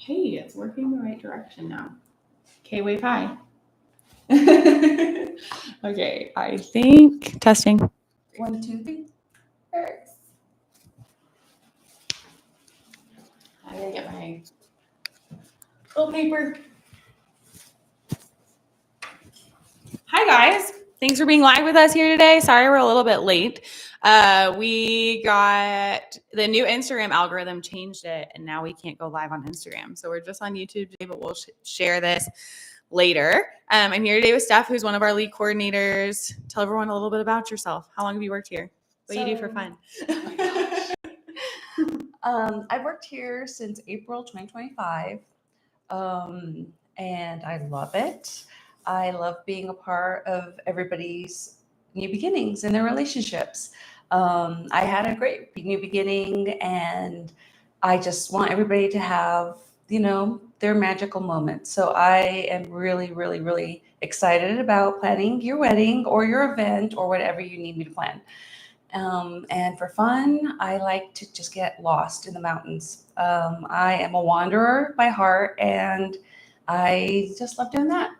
Hey, it's working the right direction now. Okay, wave hi. Okay, I think testing. 1, 2, 3. Thanks. I gotta get my little paper. Hi guys, thanks for being live with us here today. Sorry we're a little bit late. We got the new Instagram algorithm changed it, and now we can't go live on Instagram. So we're just on YouTube today, but we'll share this later. I'm here today with Steph, who's one of our lead coordinators. Tell everyone a little bit about yourself. How long have you worked here? What do you do for fun? I've worked here since April 2025, and I love it. I love being a part of everybody's new beginnings in their relationships. I had a great new beginning, and I just want everybody to have, their magical moments. So I am really, really, really excited about planning your wedding or your event or whatever you need me to plan. And for fun, I like to just get lost in the mountains. I am a wanderer by heart, and I just love doing that.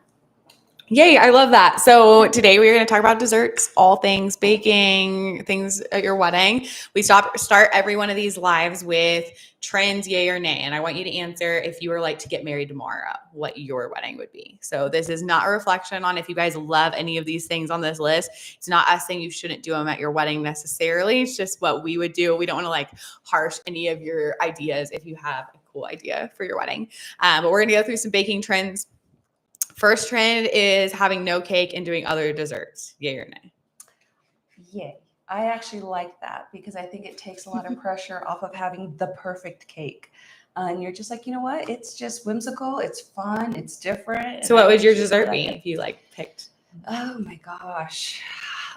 Yay, I love that. So today we're going to talk about desserts, all things baking, things at your wedding. We start every one of these lives with trends, yay or nay. And I want you to answer, if you were like to get married tomorrow, what your wedding would be. So this is not a reflection on if you guys love any of these things on this list. It's not us saying you shouldn't do them at your wedding necessarily. It's just what we would do. We don't want to like harsh any of your ideas if you have a cool idea for your wedding. But we're going to go through some baking trends. First trend is having no cake and doing other desserts. Yay or nay? Yay. I actually like that because I think it takes a lot of pressure off of having the perfect cake. And you're just like, you know what? It's just whimsical. It's fun. It's different. So what would your dessert be if you like picked? Oh my gosh.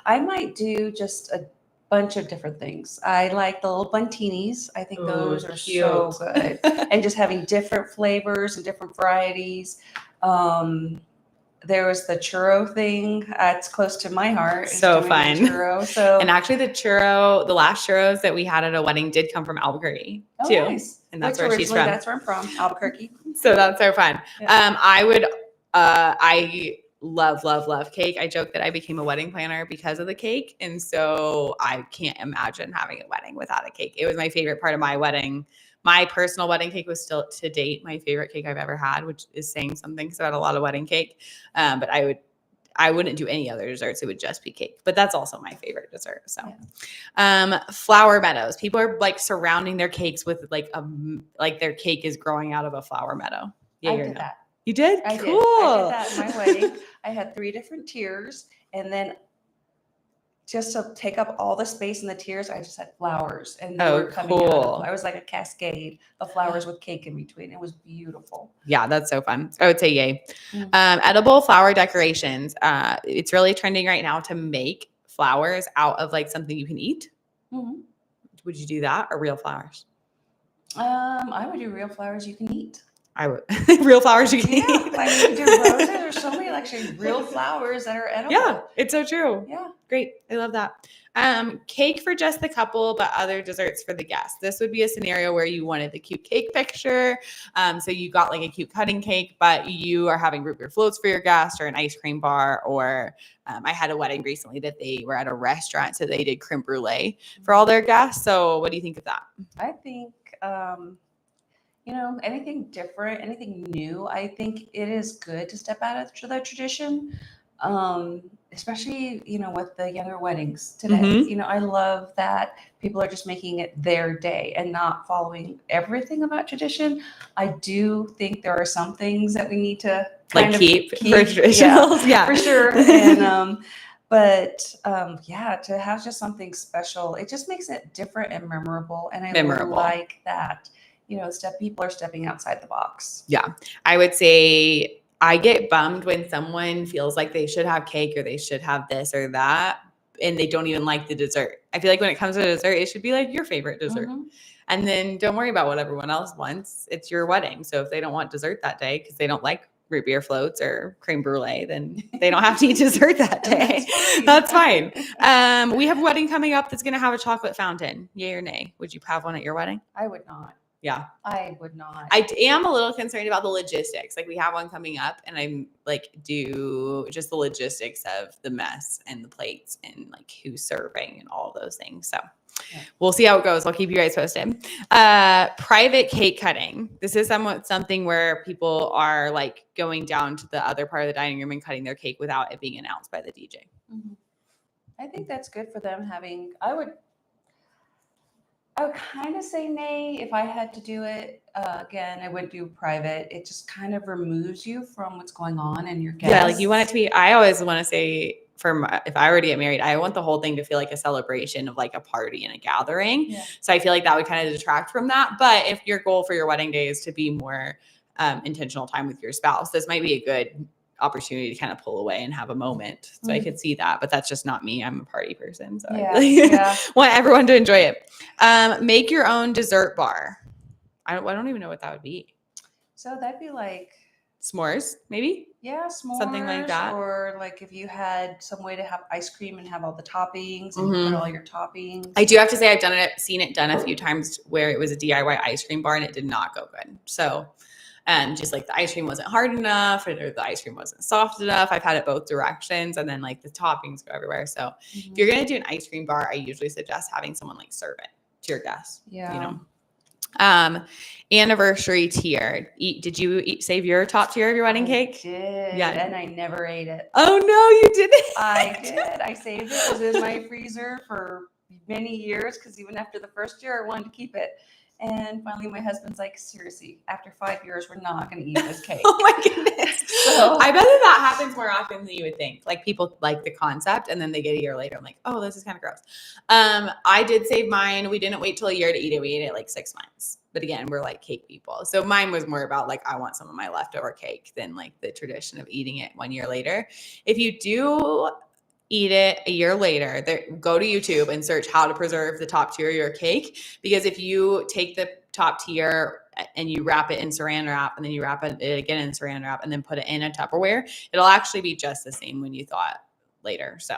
I might do just a bunch of different things. I like the little buntinis. I think those are so good. And just having different flavors and different varieties. There was the churro thing. It's close to my heart. So fun. Churro. And actually the last churros that we had at a wedding did come from Albuquerque too. Nice. And that's where she's from. That's where I'm from, Albuquerque. So that's so fun. Yeah. I love cake. I joke that I became a wedding planner because of the cake. And so I can't imagine having a wedding without a cake. It was my favorite part of my wedding. My personal wedding cake was still to date my favorite cake I've ever had, which is saying something because I had a lot of wedding cake. But I wouldn't do any other desserts. It would just be cake. But that's also my favorite dessert. So, flower meadows. People are like surrounding their cakes with like their cake is growing out of a flower meadow. Yeah, I did that. You did? I cool. did. I did that in my wedding. I had 3 different tiers, and then just to take up all the space in the tiers, I just had flowers, and they were coming out. I was like a cascade of flowers with cake in between. It was beautiful. Yeah, that's so fun. I would say yay. Mm-hmm. Edible flower decorations. It's really trending right now to make flowers out of like something you can eat. Mm-hmm. Would you do that or real flowers? I would do real flowers you can eat. I would. Real flowers you can eat. I mean, you do roses. There's so many actually real flowers that are edible. Yeah, it's so true. Yeah. Great. I love that. Cake for just the couple, but other desserts for the guests. This would be a scenario where you wanted the cute cake picture. So you got like a cute cutting cake, but you are having root beer floats for your guests or an ice cream bar. Or I had a wedding recently that they were at a restaurant, so they did creme brulee for all their guests. So what do you think of that? I think, anything different, anything new, I think it is good to step out of the tradition. Especially, with the younger weddings today. Mm-hmm. I love that people are just making it their day and not following everything about tradition. I do think there are some things that we need to keep for traditionals. Yeah, for sure. And, to have just something special, it just makes it different and memorable. And I like that, people are stepping outside the box. Yeah, I would say I get bummed when someone feels like they should have cake or they should have this or that, and they don't even like the dessert. I feel like when it comes to dessert, it should be like your favorite dessert. Mm-hmm. And then don't worry about what everyone else wants. It's your wedding. So if they don't want dessert that day because they don't like root beer floats or creme brulee, then they don't have to eat dessert that day. That's fine. We have a wedding coming up that's going to have a chocolate fountain. Yay or nay? Would you have one at your wedding? I would not. Yeah. I would not. I am a little concerned about the logistics. Like we have one coming up and I'm like, do just the logistics of the mess and the plates and like who's serving and all those things. So we'll see how it goes. I'll keep you guys posted. Private cake cutting. This is something where people are like going down to the other part of the dining room and cutting their cake without it being announced by the DJ. Mm-hmm. I think that's good for them having, I would kind of say nay if I had to do it. Again, I would do private. It just kind of removes you from what's going on and your guests. Yeah, like you want it to be, I always want to say if I were to get married, I want the whole thing to feel like a celebration of like a party and a gathering. Yeah. So I feel like that would kind of detract from that. But if your goal for your wedding day is to be more intentional time with your spouse, this might be a good opportunity to kind of pull away and have a moment. So I could see that, but that's just not me. I'm a party person. So I really want everyone to enjoy it. Make your own dessert bar. I don't even know what that would be. So that'd be like s'mores, maybe? Yeah, s'mores. Something like that. Or like if you had some way to have ice cream and have all the toppings and you put all your toppings. I do have to say I've seen it done a few times where it was a DIY ice cream bar and it did not go good. So just like the ice cream wasn't hard enough or the ice cream wasn't soft enough. I've had it both directions and then like the toppings go everywhere. So if you're going to do an ice cream bar, I usually suggest having someone like serve it to your guests. Yeah. You know? Anniversary tier. Did you save your top tier of your wedding cake? I did. Yeah. And I never ate it. Oh no, you didn't. I did. I saved it. It was in my freezer for many years because even after the first year, I wanted to keep it. And finally, my husband's like, seriously, after 5 years, we're not going to eat this cake. Oh my goodness. So I bet that happens more often than you would think. Like people like the concept and then they get a year later. I'm like, oh, this is kind of gross. I did save mine. We didn't wait till a year to eat it. We ate it like 6 months. But again, we're like cake people. So mine was more about like, I want some of my leftover cake than like the tradition of eating it 1 year later. If you do eat it a year later, go to YouTube and search how to preserve the top tier of your cake. Because if you take the top tier and you wrap it in saran wrap and then you wrap it again in saran wrap and then put it in a Tupperware, it'll actually be just the same when you thaw it later. So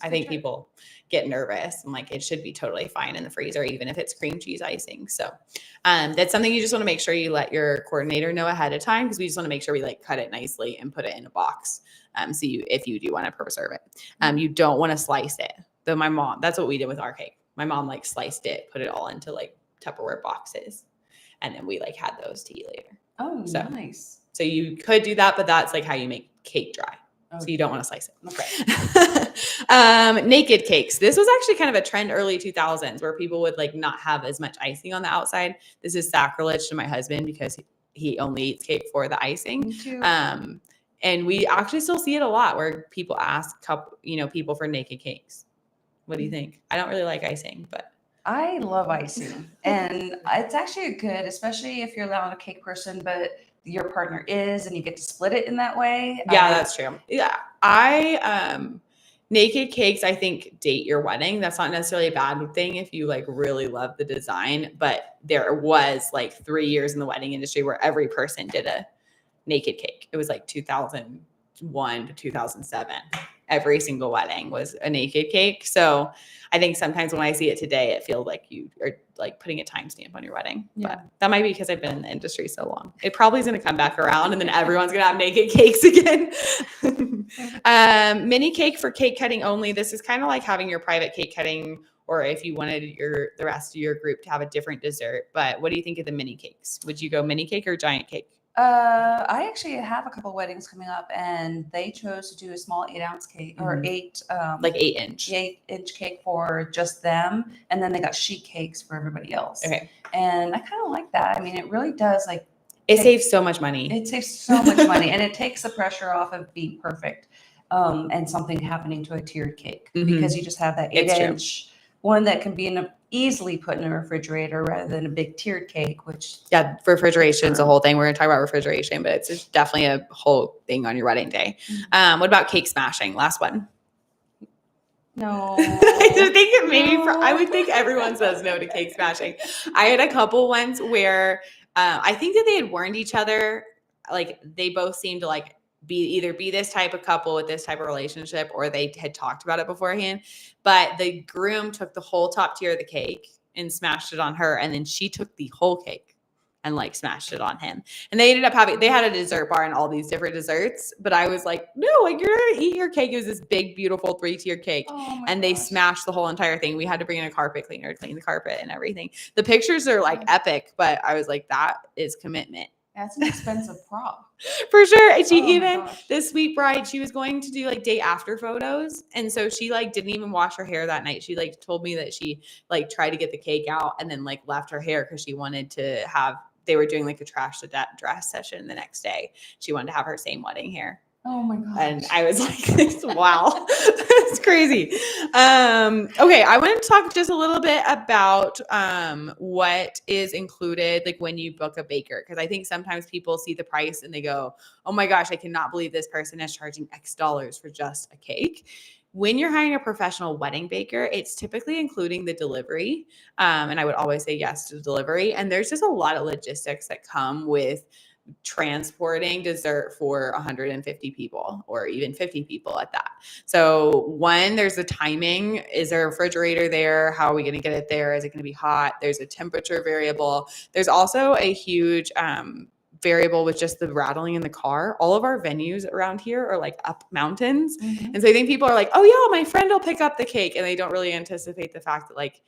I think people get nervous and like it should be totally fine in the freezer, even if it's cream cheese icing. So that's something you just want to make sure you let your coordinator know ahead of time because we just want to make sure we like cut it nicely and put it in a box. So if you do want to preserve it, you don't want to slice it. Though my mom, that's what we did with our cake. My mom like sliced it, put it all into like Tupperware boxes, and then we like had those to eat later. Oh, so nice. So you could do that, but that's like how you make cake dry. Okay. So you don't want to slice it. Okay. Naked cakes. This was actually kind of a trend early 2000s where people would like not have as much icing on the outside. This is sacrilege to my husband because he only eats cake for the icing. Me too. And we actually still see it a lot where people ask people for naked cakes. What do you think? I don't really like icing, but I love icing. And it's actually good, especially if you're not a cake person, but your partner is, and you get to split it in that way. Yeah, that's true. Yeah. Naked cakes, I think, date your wedding. That's not necessarily a bad thing if you like really love the design, but there was like 3 years in the wedding industry where every person did a naked cake. It was like 2001 to 2007. Every single wedding was a naked cake. So I think sometimes when I see it today, it feels like you are like putting a timestamp on your wedding. Yeah. But that might be because I've been in the industry so long. It probably is going to come back around and then everyone's going to have naked cakes again. Mini cake for cake cutting only. This is kind of like having your private cake cutting, or if you wanted the rest of your group to have a different dessert. But what do you think of the mini cakes? Would you go mini cake or giant cake? I actually have a couple weddings coming up, and they chose to do a small 8-ounce cake or 8-inch 8-inch cake for just them, and then they got sheet cakes for everybody else. Okay, and I kind of like that. I mean, it really does saves so much money. It saves so much money, and it takes the pressure off of being perfect and something happening to a tiered cake because you just have that 8-inch one that can be easily put in a refrigerator rather than a big tiered cake, which refrigeration is a whole thing. We're going to talk about refrigeration, but it's definitely a whole thing on your wedding day. What about cake smashing? Last one. No. I think maybe I would think everyone says no to cake smashing. I had a couple ones where I think that they had warned each other, like they both seemed to like be this type of couple with this type of relationship, or they had talked about it beforehand. But the groom took the whole top tier of the cake and smashed it on her, and then she took the whole cake and like smashed it on him. And they ended up they had a dessert bar and all these different desserts. But I was like, no, like you're going to eat your cake. It was this big, beautiful 3-tier cake. And they smashed the whole entire thing. We had to bring in a carpet cleaner to clean the carpet and everything. The pictures are like epic, but I was like, that is commitment. That's an expensive prop. For sure. And she this sweet bride, she was going to do like day after photos. And so she like didn't even wash her hair that night. She like told me that she like tried to get the cake out and then like left her hair because she wanted to have, they were doing like a trash to dress session the next day. She wanted to have her same wedding hair. Oh my God. And I was like, wow, that's crazy. Okay. I wanted to talk just a little bit about what is included like when you book a baker. Cause I think sometimes people see the price and they go, oh my gosh, I cannot believe this person is charging X dollars for just a cake. When you're hiring a professional wedding baker, it's typically including the delivery. And I would always say yes to delivery. And there's just a lot of logistics that come with transporting dessert for 150 people or even 50 people at that. So one, there's the timing. Is there a refrigerator there? How are we going to get it there? Is it going to be hot? There's a temperature variable. There's also a huge variable with just the rattling in the car. All of our venues around here are like up mountains. And so I think people are like, oh yeah, my friend will pick up the cake. And they don't really anticipate the fact that like,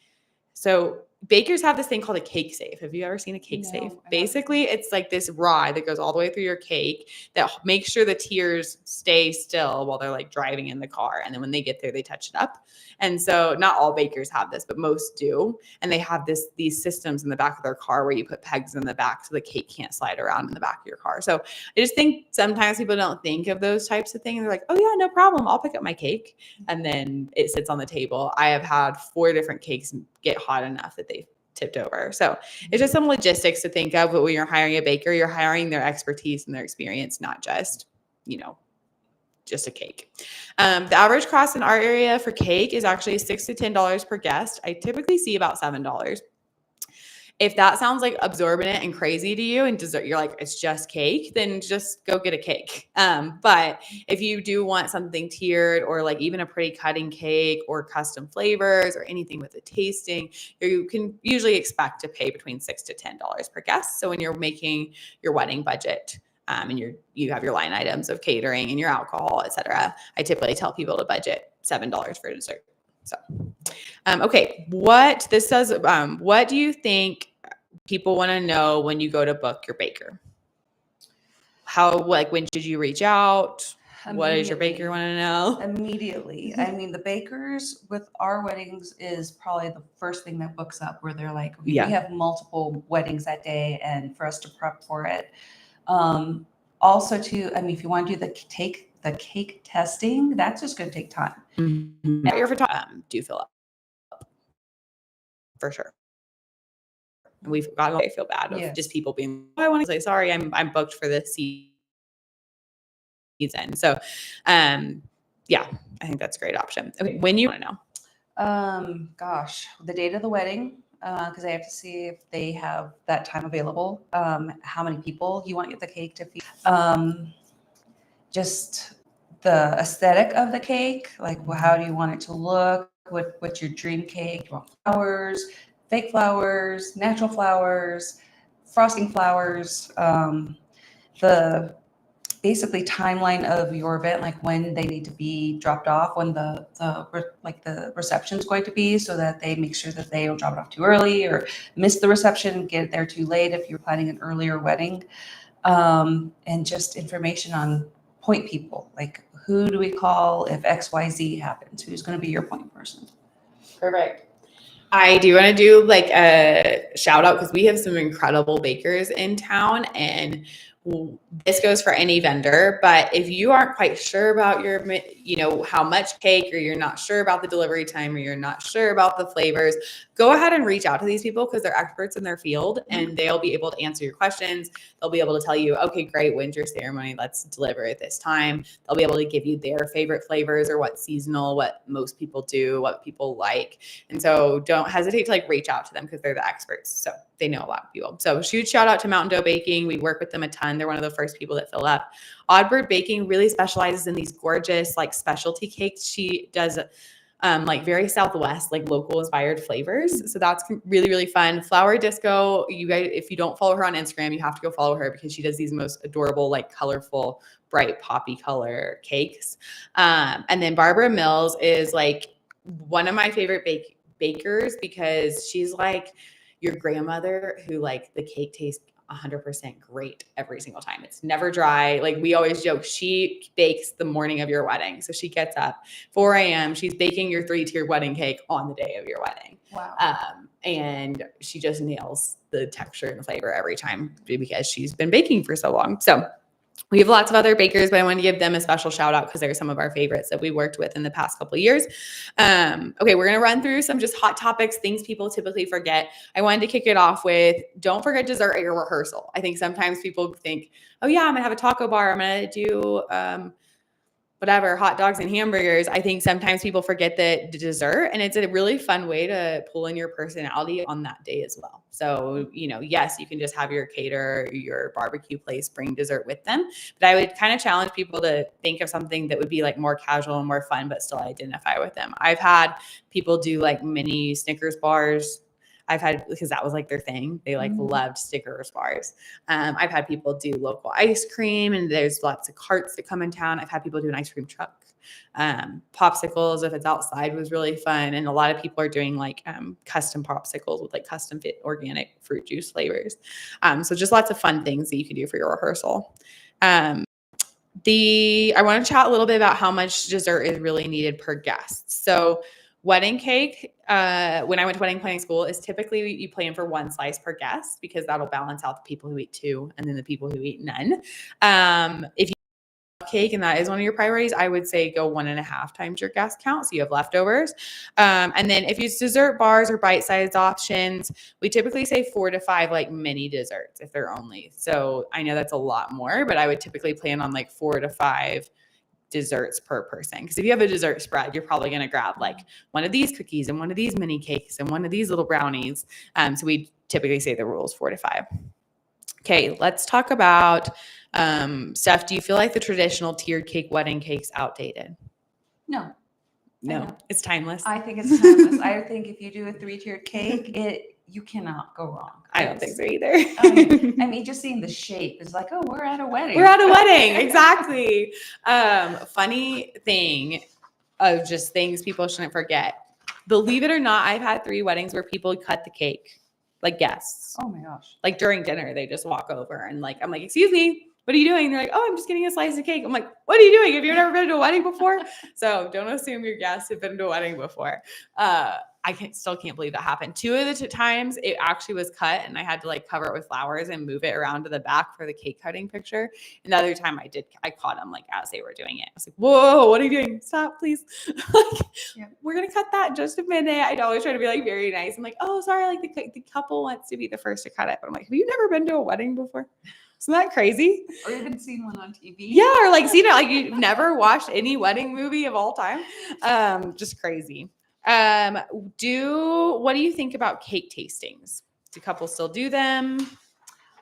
so bakers have this thing called a cake safe. Have you ever seen a cake safe? Basically, it's like this rod that goes all the way through your cake that makes sure the tiers stay still while they're like driving in the car. And then when they get there, they touch it up. And so not all bakers have this, but most do. And they have these systems in the back of their car where you put pegs in the back so the cake can't slide around in the back of your car. So I just think sometimes people don't think of those types of things. They're like, oh yeah, no problem. I'll pick up my cake. And then it sits on the table. I have had 4 different cakes get hot enough that they tipped over. So it's just some logistics to think of. But when you're hiring a baker, you're hiring their expertise and their experience, not just, just a cake. The average cost in our area for cake is actually $6 to $10 per guest. I typically see about $7. If that sounds like absorbent and crazy to you and dessert, you're like, it's just cake, then just go get a cake. But if you do want something tiered or like even a pretty cutting cake or custom flavors or anything with a tasting, you can usually expect to pay between $6 to $10 per guest. So when you're making your wedding budget, and you have your line items of catering and your alcohol, et cetera, I typically tell people to budget $7 for dessert. So, okay, what do you think people want to know when you go to book your baker? When should you reach out? What does your baker want to know? Immediately. I mean, the bakers with our weddings is probably the first thing that books up where they're like, we have multiple weddings that day and for us to prep for it. Also too, I mean, if you want to do the cake testing, that's just going to take time. Your photographer do fill up for sure. And we've gotten, I feel bad of just people being, I want to say, sorry, I'm booked for this season. So, yeah, I think that's a great option. Okay. When you want to know? Gosh, the date of the wedding. Because I have to see if they have that time available. How many people you want the cake to feed. Just the aesthetic of the cake. Like, how do you want it to look? What's your dream cake? You want flowers, fake flowers, natural flowers, frosting flowers. The basically timeline of your event, like when they need to be dropped off, when the reception is going to be, so that they make sure that they don't drop it off too early or miss the reception and get it there too late if you're planning an earlier wedding. And just information on point people, like who do we call if XYZ happens? Who's going to be your point person? Perfect. I do want to do like a shout out because we have some incredible bakers in town, and this goes for any vendor, but if you aren't quite sure about your, how much cake, or you're not sure about the delivery time, or you're not sure about the flavors, go ahead and reach out to these people because they're experts in their field and they'll be able to answer your questions. They'll be able to tell you, okay, great, when's your ceremony? Let's deliver at this time. They'll be able to give you their favorite flavors or what's seasonal, what most people do, what people like. And so don't hesitate to reach out to them because they're the experts. So they know a lot of people. So huge shout out to Mountain Dough Baking. We work with them a ton. They're one of the first people that fill up. Oddbird Baking really specializes in these gorgeous specialty cakes. She does like very Southwest, like local inspired flavors. So that's really, really fun. Flower Disco, you guys, if you don't follow her on Instagram, you have to go follow her because she does these most adorable, like colorful, bright poppy color cakes. And then Barbara Mills is like one of my favorite bakers because she's like your grandmother who like the cake tastes 100% great every single time. It's never dry. Like we always joke, she bakes the morning of your wedding. So she gets up 4 a.m. She's baking your 3-tier wedding cake on the day of your wedding. Wow. And she just nails the texture and the flavor every time because she's been baking for so long. So we have lots of other bakers, but I want to give them a special shout out because they're some of our favorites that we worked with in the past couple of years. Okay, we're going to run through some just hot topics, things people typically forget. I wanted to kick it off with, don't forget dessert at your rehearsal. I think sometimes people think, oh yeah, I'm going to have a taco bar. I'm going to do whatever, hot dogs and hamburgers. I think sometimes people forget the dessert, and it's a really fun way to pull in your personality on that day as well. So, yes, you can just have your caterer, your barbecue place bring dessert with them, but I would kind of challenge people to think of something that would be like more casual and more fun, but still identify with them. I've had people do like mini Snickers bars. Because that was like their thing. They like loved Snickers bars. I've had people do local ice cream, and there's lots of carts that come in town. I've had people do an ice cream truck. Popsicles, if it's outside, was really fun. And a lot of people are doing like custom popsicles with like custom fit organic fruit juice flavors. So just lots of fun things that you can do for your rehearsal. I want to chat a little bit about how much dessert is really needed per guest. So wedding cake, when I went to wedding planning school, is typically you plan for 1 slice per guest because that'll balance out the people who eat 2 and then the people who eat none. If you have cake and that is one of your priorities, I would say go 1.5 times your guest count so you have leftovers. And then if you use dessert bars or bite-sized options, we typically say 4 to 5 like mini desserts if they're only. So I know that's a lot more, but I would typically plan on like 4 to 5 desserts per person. Because if you have a dessert spread, you're probably going to grab like one of these cookies and one of these mini cakes and one of these little brownies. So we typically say the rule is 4 to 5. Okay, let's talk about Steph. Do you feel like the traditional tiered cake wedding cake's outdated? No, it's timeless. I think it's timeless. I think if you do a 3-tiered cake, you cannot go wrong. I don't think so either. I mean, just seeing the shape is like, oh, we're at a wedding. We're at a wedding, exactly. Funny thing of just things people shouldn't forget. Believe it or not, I've had 3 weddings where people cut the cake, like guests. Oh my gosh. Like during dinner, they just walk over and like, I'm like, excuse me, what are you doing? They're like, oh, I'm just getting a slice of cake. I'm like, what are you doing? Have you never been to a wedding before? So don't assume your guests have been to a wedding before. I still can't believe that happened. 2 of the times it actually was cut and I had to like cover it with flowers and move it around to the back for the cake cutting picture. And the other time I caught them like as they were doing it. I was like, whoa, what are you doing? Stop, please. We're going to cut that in just a minute. I'd always try to be like very nice. I'm like, oh, sorry. Like the couple wants to be the first to cut it. But I'm like, have you never been to a wedding before? Isn't that crazy? Or even seen one on TV? Yeah, or like seen it, like you've never watched any wedding movie of all time. Just crazy. What do you think about cake tastings? Do couples still do them?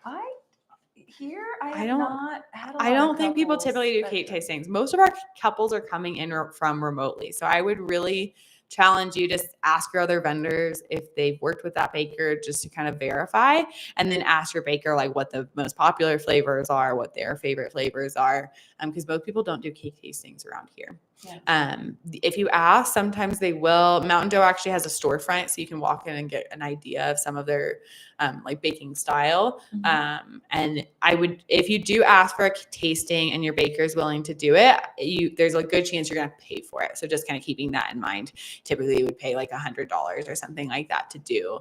I don't think people typically do cake tastings. Most of our couples are coming in from remotely. So I would really challenge you to ask your other vendors if they've worked with that baker just to kind of verify, and then ask your baker like what the most popular flavors are, what their favorite flavors are, because most people don't do cake tastings around here. Yeah. If you ask, sometimes they will. Mountain Dough actually has a storefront, so you can walk in and get an idea of some of their like baking style. Mm-hmm. And if you do ask for a tasting and your baker is willing to do it, there's a good chance you're going to pay for it. So just kind of keeping that in mind. Typically, you would pay like $100 or something like that to do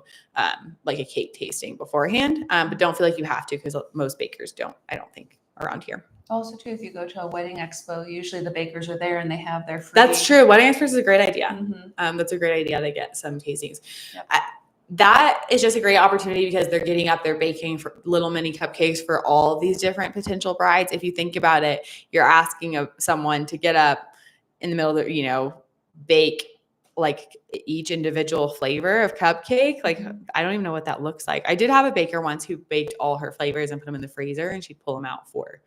like a cake tasting beforehand. But don't feel like you have to, because most bakers don't, I don't think, around here. Also, too, if you go to a wedding expo, usually the bakers are there and they have their free. That's true. Wedding expos is a great idea. Mm-hmm. That's a great idea to get some tastings. Yep. That is just a great opportunity because they're getting up, they're baking for little mini cupcakes for all of these different potential brides. If you think about it, you're asking someone to get up in the middle of bake like each individual flavor of cupcake. Like, I don't even know what that looks like. I did have a baker once who baked all her flavors and put them in the freezer, and she'd pull them out for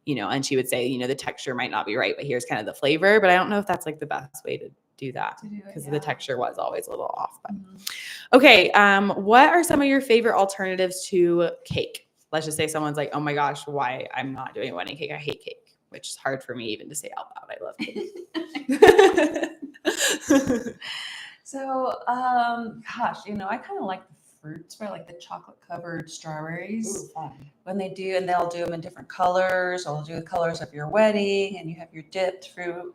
and she would say, the texture might not be right, but here's kind of the flavor. But I don't know if that's like the best way to do that To do it, because yeah. the texture was always a little off. But Mhm. okay, what are some of your favorite alternatives to cake? Let's just say someone's like, oh my gosh, why I'm not doing a wedding cake? I hate cake, which is hard for me even to say out loud. I love cake. So, gosh, I kind of like the fruits, right? Like the chocolate covered strawberries Ooh, fun. when they do, and they'll do them in different colors. Or they'll do the colors of your wedding, and you have your dipped fruit.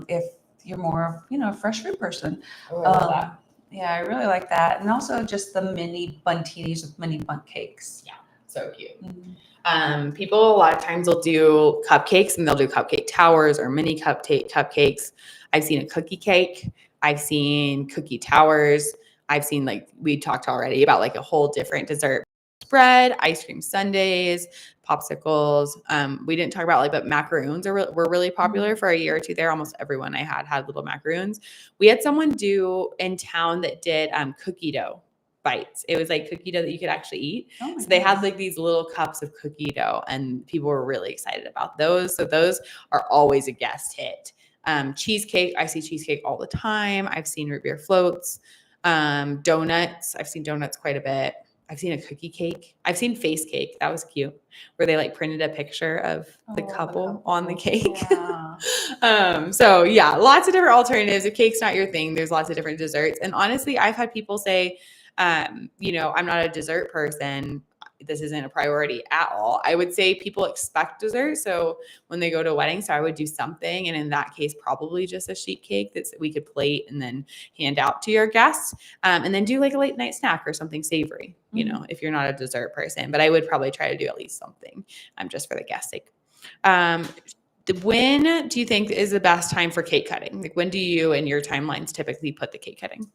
If you're more of, a fresh fruit person. Oh, I love that. Yeah, I really like that. And also just the mini buntinis with mini bundt cakes. Yeah, so cute. Mhm. People a lot of times will do cupcakes and they'll do cupcake towers or mini cupcakes. I've seen a cookie cake. I've seen cookie towers. I've seen, like we talked already about, like a whole different dessert spread, ice cream sundaes, popsicles. We didn't talk about but macaroons were really popular for a year or two there. Almost everyone I had little macaroons. We had someone do in town that did cookie dough bites. It was like cookie dough that you could actually eat. Oh my So they had goodness. like these little cups of cookie dough and people were really excited about those. So those are always a guest hit. Cheesecake, I see cheesecake all the time. I've seen root beer floats, donuts. I've seen donuts quite a bit. I've seen a cookie cake. I've seen face cake. That was cute, where they printed a picture of the couple on the cake. Yeah. So yeah, lots of different alternatives. If cake's not your thing, there's lots of different desserts. And honestly, I've had people say, I'm not a dessert person. This isn't a priority at all. I would say people expect dessert. So when they go to a wedding, so I would do something. And in that case, probably just a sheet cake that we could plate and then hand out to your guests. And then do like a late night snack or something savory, if you're not a dessert person. But I would probably try to do at least something just for the guest's sake. When do you think is the best time for cake cutting? Like when do you and your timelines typically put the cake cutting?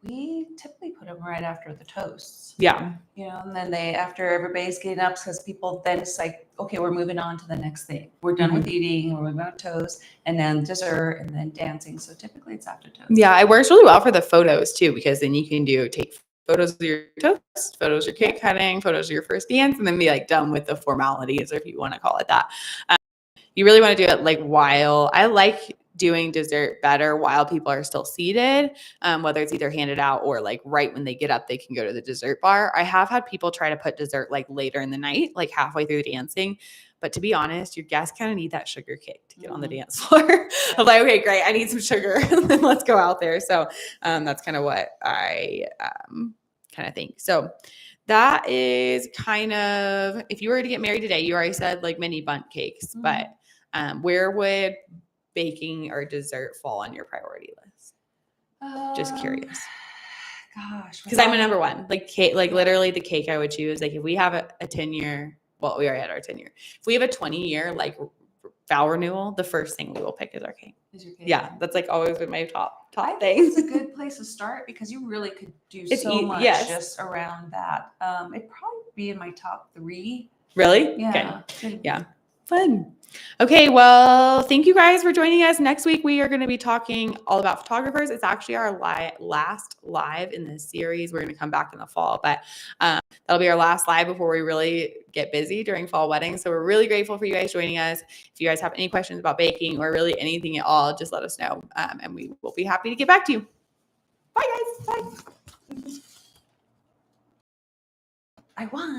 We typically put them right after the toasts. Yeah. And then after everybody's getting up, because people then it's like, okay, we're moving on to the next thing. We're done with eating, we're moving on to toast, and then dessert, and then dancing. So typically it's after toast. Yeah, it works really well for the photos too, because then you can take photos of your toast, photos of your cake cutting, photos of your first dance, and then be done with the formalities, or if you want to call it that. You really want to do it while I like doing dessert better while people are still seated, whether it's either handed out or right when they get up, they can go to the dessert bar. I have had people try to put dessert later in the night, halfway through the dancing. But to be honest, your guests kind of need that sugar kick to get on the dance floor. I'm like, okay, great. I need some sugar. And then let's go out there. So that's kind of what I kind of think. So that is kind of, if you were to get married today, you already said mini bundt cakes, but where would baking or dessert fall on your priority list? Just curious. Gosh. Because I'm a number one. Cake, literally the cake I would choose. If we have a 10-year, well, we already had our 10-year. If we have a 20-year vow renewal, the first thing we will pick is our cake. Is your cake? Yeah, that's always been my top I thing. think it's a good place to start because you really could do so much just around that. It'd probably be in my top 3. Really? Yeah. Okay. Yeah. Fun. Okay, well, thank you guys for joining us. Next week, we are going to be talking all about photographers. It's actually our last live in this series. We're going to come back in the fall, but that'll be our last live before we really get busy during fall weddings. So we're really grateful for you guys joining us. If you guys have any questions about baking or really anything at all, just let us know, and we will be happy to get back to you. Bye, guys. Bye. I won.